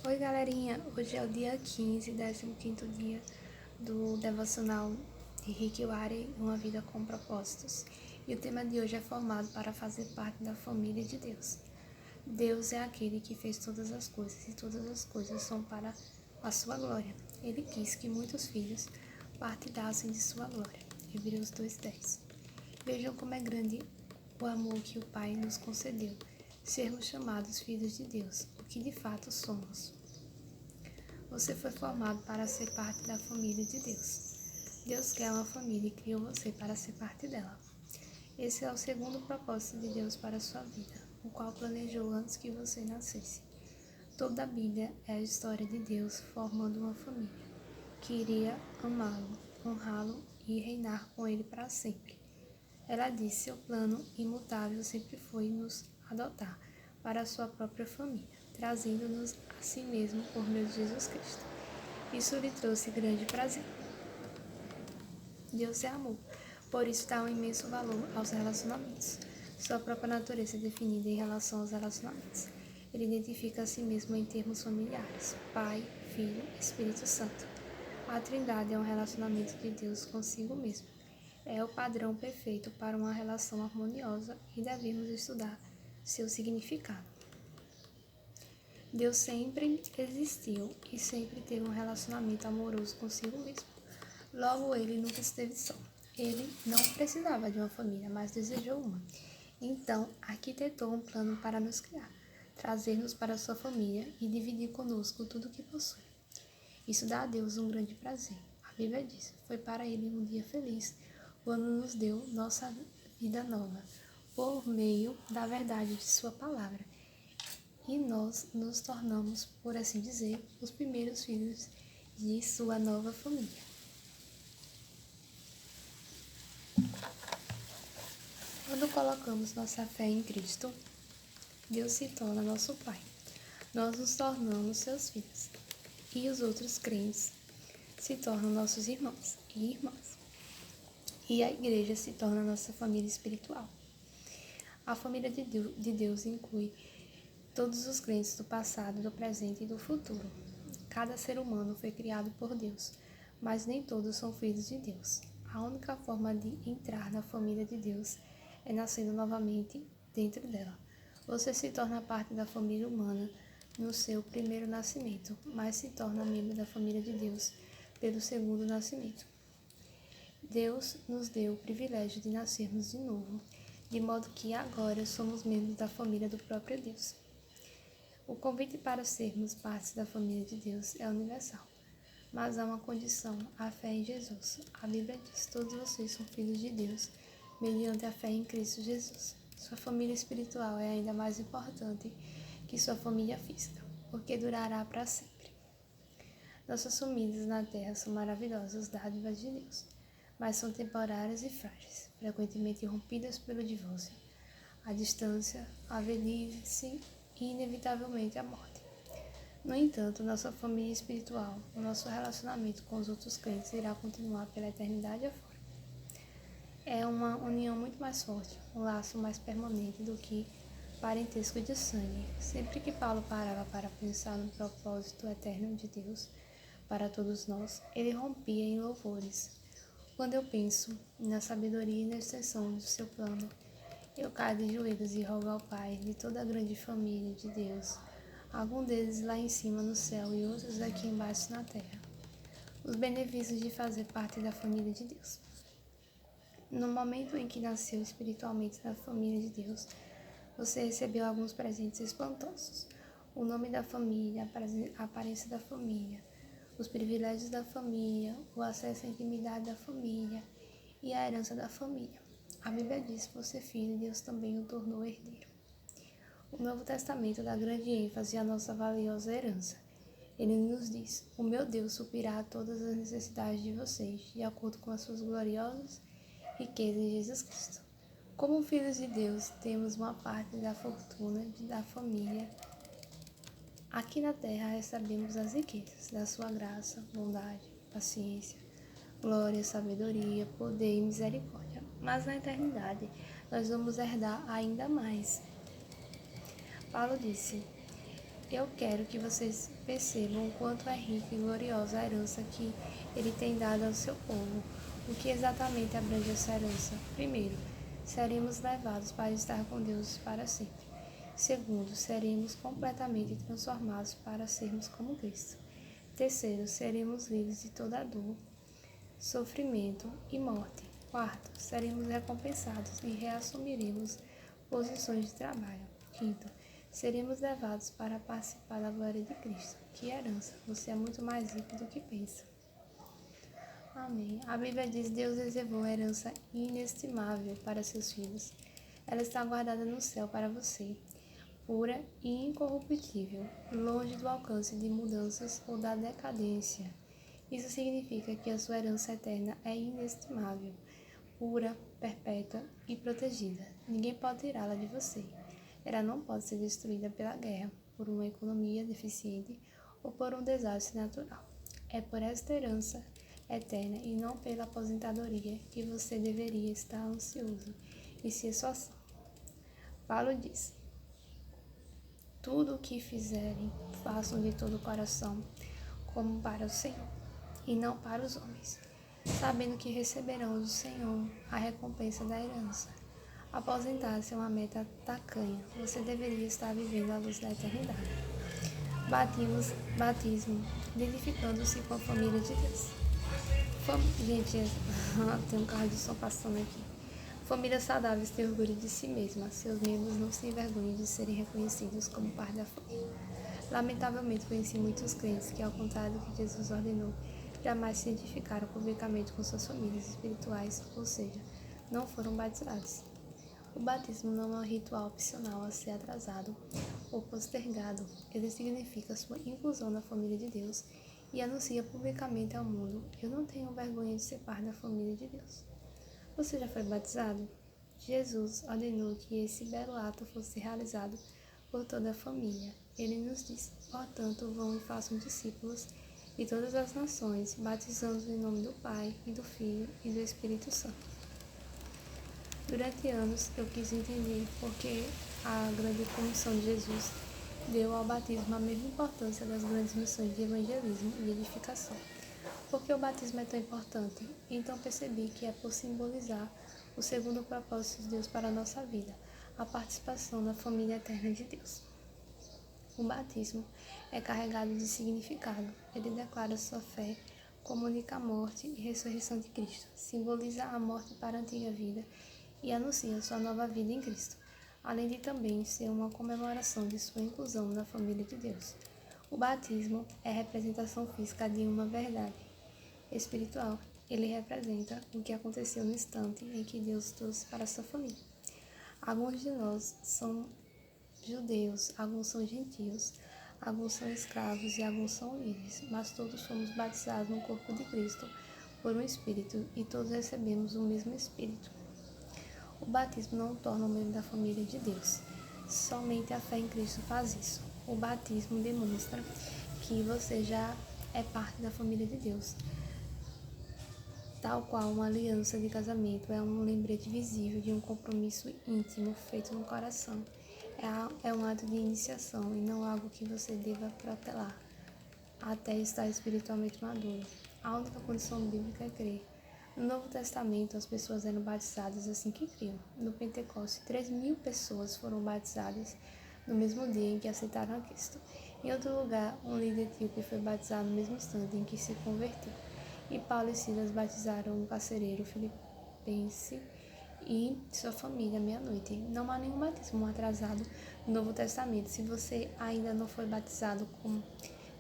Oi, galerinha! Hoje é o dia 15, 15º dia do devocional de Rick Warren, Uma Vida com Propósitos. E o tema de hoje é formado para fazer parte da família de Deus. Deus é aquele que fez todas as coisas e todas as coisas são para a sua glória. Ele quis que muitos filhos partilhassem de sua glória. Hebreus 2:10. Vejam como é grande o amor que o Pai nos concedeu, sermos chamados filhos de Deus, o que de fato somos. Você foi formado para ser parte da família de Deus. Deus quer uma família e criou você para ser parte dela. Esse é o segundo propósito de Deus para a sua vida, o qual planejou antes que você nascesse. Toda a Bíblia é a história de Deus formando uma família, que iria amá-lo, honrá-lo e reinar com ele para sempre. Ela disse: seu plano imutável sempre foi nos adotar para a sua própria família, trazendo-nos a si mesmo por meio de Jesus Cristo. Isso lhe trouxe grande prazer. Deus é amor, por isso dá um imenso valor aos relacionamentos. Sua própria natureza é definida em relação aos relacionamentos. Ele identifica a si mesmo em termos familiares: Pai, Filho, Espírito Santo. A Trindade é um relacionamento de Deus consigo mesmo. É o padrão perfeito para uma relação harmoniosa e devemos estudar seu significado. Deus sempre existiu e sempre teve um relacionamento amoroso consigo mesmo. Logo, ele nunca esteve só. Ele não precisava de uma família, mas desejou uma. Então, arquitetou um plano para nos criar, trazer-nos para sua família e dividir conosco tudo o que possui. Isso dá a Deus um grande prazer. A Bíblia diz: foi para ele um dia feliz, quando nos deu nossa vida nova, por meio da verdade de sua palavra. E nós nos tornamos, por assim dizer, os primeiros filhos de sua nova família. Quando colocamos nossa fé em Cristo, Deus se torna nosso Pai. Nós nos tornamos seus filhos. E os outros crentes se tornam nossos irmãos e irmãs. E a igreja se torna nossa família espiritual. A família de Deus inclui todos os crentes do passado, do presente e do futuro. Cada ser humano foi criado por Deus, mas nem todos são filhos de Deus. A única forma de entrar na família de Deus é nascendo novamente dentro dela. Você se torna parte da família humana no seu primeiro nascimento, mas se torna membro da família de Deus pelo segundo nascimento. Deus nos deu o privilégio de nascermos de novo, de modo que agora somos membros da família do próprio Deus. O convite para sermos parte da família de Deus é universal, mas há uma condição: a fé em Jesus. A Bíblia diz: todos vocês são filhos de Deus, mediante a fé em Cristo Jesus. Sua família espiritual é ainda mais importante que sua família física, porque durará para sempre. Nossas famílias na terra são maravilhosas dádivas de Deus, mas são temporárias e frágeis, frequentemente rompidas pelo divórcio, a distância, a velhice e, inevitavelmente, a morte. No entanto, nossa família espiritual, o nosso relacionamento com os outros crentes irá continuar pela eternidade afora. É uma união muito mais forte, um laço mais permanente do que parentesco de sangue. Sempre que Paulo parava para pensar no propósito eterno de Deus para todos nós, ele rompia em louvores. Quando eu penso na sabedoria e na extensão do seu plano, eu caio de joelhos e rogo ao Pai de toda a grande família de Deus, algum deles lá em cima no céu e outros aqui embaixo na terra, os benefícios de fazer parte da família de Deus. No momento em que nasceu espiritualmente na família de Deus, você recebeu alguns presentes espantosos: o nome da família, a aparência da família, os privilégios da família, o acesso à intimidade da família e a herança da família. A Bíblia diz: por ser filho, Deus também o tornou herdeiro. O Novo Testamento dá grande ênfase à nossa valiosa herança. Ele nos diz: o meu Deus suprirá todas as necessidades de vocês, de acordo com as suas gloriosas riquezas em Jesus Cristo. Como filhos de Deus, temos uma parte da fortuna da família. Aqui na terra recebemos as riquezas da sua graça, bondade, paciência, glória, sabedoria, poder e misericórdia. Mas na eternidade nós vamos herdar ainda mais. Paulo disse: Eu quero que vocês percebam o quanto é rica e gloriosa a herança que Ele tem dado ao seu povo. O que exatamente abrange essa herança? Primeiro, seremos levados para estar com Deus para sempre. Segundo, seremos completamente transformados para sermos como Cristo. Terceiro, seremos livres de toda dor, sofrimento e morte. Quarto, seremos recompensados e reassumiremos posições de trabalho. Quinto, seremos levados para participar da glória de Cristo. Que herança! Você é muito mais rico do que pensa. Amém. A Bíblia diz: Deus reservou uma herança inestimável para seus filhos. Ela está guardada no céu para você, pura e incorruptível, longe do alcance de mudanças ou da decadência. Isso significa que a sua herança eterna é inestimável, pura, perpétua e protegida. Ninguém pode tirá-la de você. Ela não pode ser destruída pela guerra, por uma economia deficiente ou por um desastre natural. É por esta herança eterna e não pela aposentadoria que você deveria estar ansioso e se esforçar. Paulo diz: tudo o que fizerem, façam de todo o coração, como para o Senhor, e não para os homens, sabendo que receberão do Senhor a recompensa da herança. Aposentar-se é uma meta tacanha. Você deveria estar vivendo a luz da eternidade. Batismo, identificando-se com a família de Deus. Gente, tem um carro de som passando aqui. Famílias saudáveis têm orgulho de si mesmas. Seus membros não se envergonham de serem reconhecidos como parte da família. Lamentavelmente, conheci muitos crentes que, ao contrário do que Jesus ordenou, jamais se identificaram publicamente com suas famílias espirituais, ou seja, não foram batizados. O batismo não é um ritual opcional a ser atrasado ou postergado. Ele significa sua inclusão na família de Deus e anuncia publicamente ao mundo: eu não tenho vergonha de ser parte da família de Deus. Você já foi batizado? Jesus ordenou que esse belo ato fosse realizado por toda a família. Ele nos diz: portanto, vão e façam discípulos de todas as nações, batizando-os em nome do Pai, e do Filho e do Espírito Santo. Durante anos, eu quis entender por que a grande comissão de Jesus deu ao batismo a mesma importância das grandes missões de evangelismo e edificação. Por que o batismo é tão importante? Então percebi que é por simbolizar o segundo propósito de Deus para a nossa vida, a participação na família eterna de Deus. O batismo é carregado de significado. Ele declara sua fé, comunica a morte e ressurreição de Cristo, simboliza a morte para a antiga vida e anuncia sua nova vida em Cristo, além de também ser uma comemoração de sua inclusão na família de Deus. O batismo é a representação física de uma verdade espiritual. Ele representa o que aconteceu no instante em que Deus trouxe para sua família. Alguns de nós são judeus, alguns são gentios, alguns são escravos e alguns são livres, mas todos fomos batizados no corpo de Cristo por um Espírito e todos recebemos o mesmo Espírito. O batismo não o torna um membro da família de Deus. Somente a fé em Cristo faz isso. O batismo demonstra que você já é parte da família de Deus. Tal qual uma aliança de casamento é um lembrete visível de um compromisso íntimo feito no coração. É um ato de iniciação e não algo que você deva protelar até estar espiritualmente maduro. A única condição bíblica é crer. No Novo Testamento, as pessoas eram batizadas assim que criam. No Pentecoste, 3.000 pessoas foram batizadas no mesmo dia em que aceitaram a Cristo. Em outro lugar, um líder etíope foi batizado no mesmo instante em que se converteu. E Paulo e Silas batizaram um carcereiro filipense e sua família à meia-noite. Não há nenhum batismo atrasado no Novo Testamento. Se você ainda não foi batizado com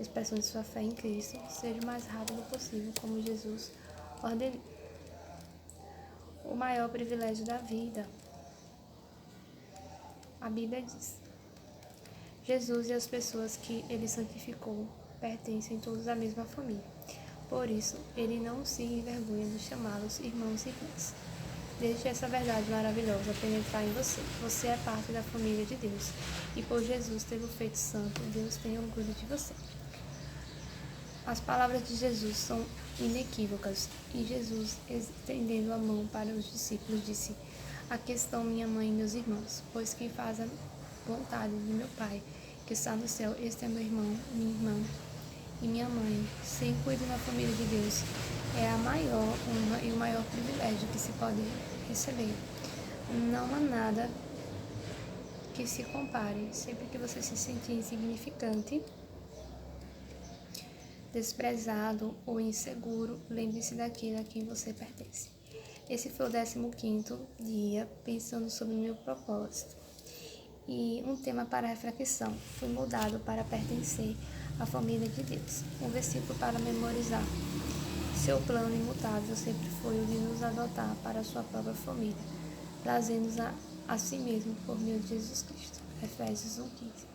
expressão de sua fé em Cristo, seja o mais rápido possível, como Jesus ordenou. O maior privilégio da vida. A Bíblia diz: Jesus e as pessoas que ele santificou pertencem todos à mesma família. Por isso, ele não se envergonha de chamá-los irmãos e irmãs. Deixe essa verdade maravilhosa penetrar em você. Você é parte da família de Deus. E por Jesus ter o feito santo, Deus tem orgulho de você. As palavras de Jesus são inequívocas. E Jesus, estendendo a mão para os discípulos, disse: aqui estão minha mãe e meus irmãos, pois quem faz a vontade de meu Pai que está no céu, este é meu irmão, minha irmã e minha mãe. Ser incluído na família de Deus é a maior honra e o maior privilégio que se pode receber. Não há nada que se compare. Sempre que você se sentir insignificante, desprezado ou inseguro, lembre-se daquele a quem você pertence. Esse foi o 15º dia pensando sobre o meu propósito. E um tema para reflexão: fui mudado para pertencer à família de Deus. Um versículo para memorizar: seu plano imutável sempre foi o de nos adotar para a sua própria família, trazendo-nos a si mesmo por meio de Jesus Cristo. Efésios 1:15.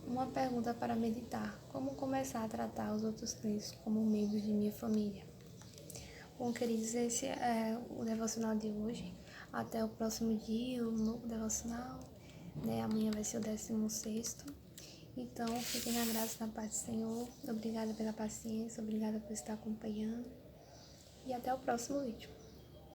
Uma pergunta para meditar: como começar a tratar os outros crentes como membros de minha família? Bom, queridos, esse é o devocional de hoje. Até o próximo dia, um novo devocional. Amanhã vai ser o 16º. Então, fiquem na graça e na paz do Senhor. Obrigada pela paciência, obrigada por estar acompanhando. E até o próximo vídeo.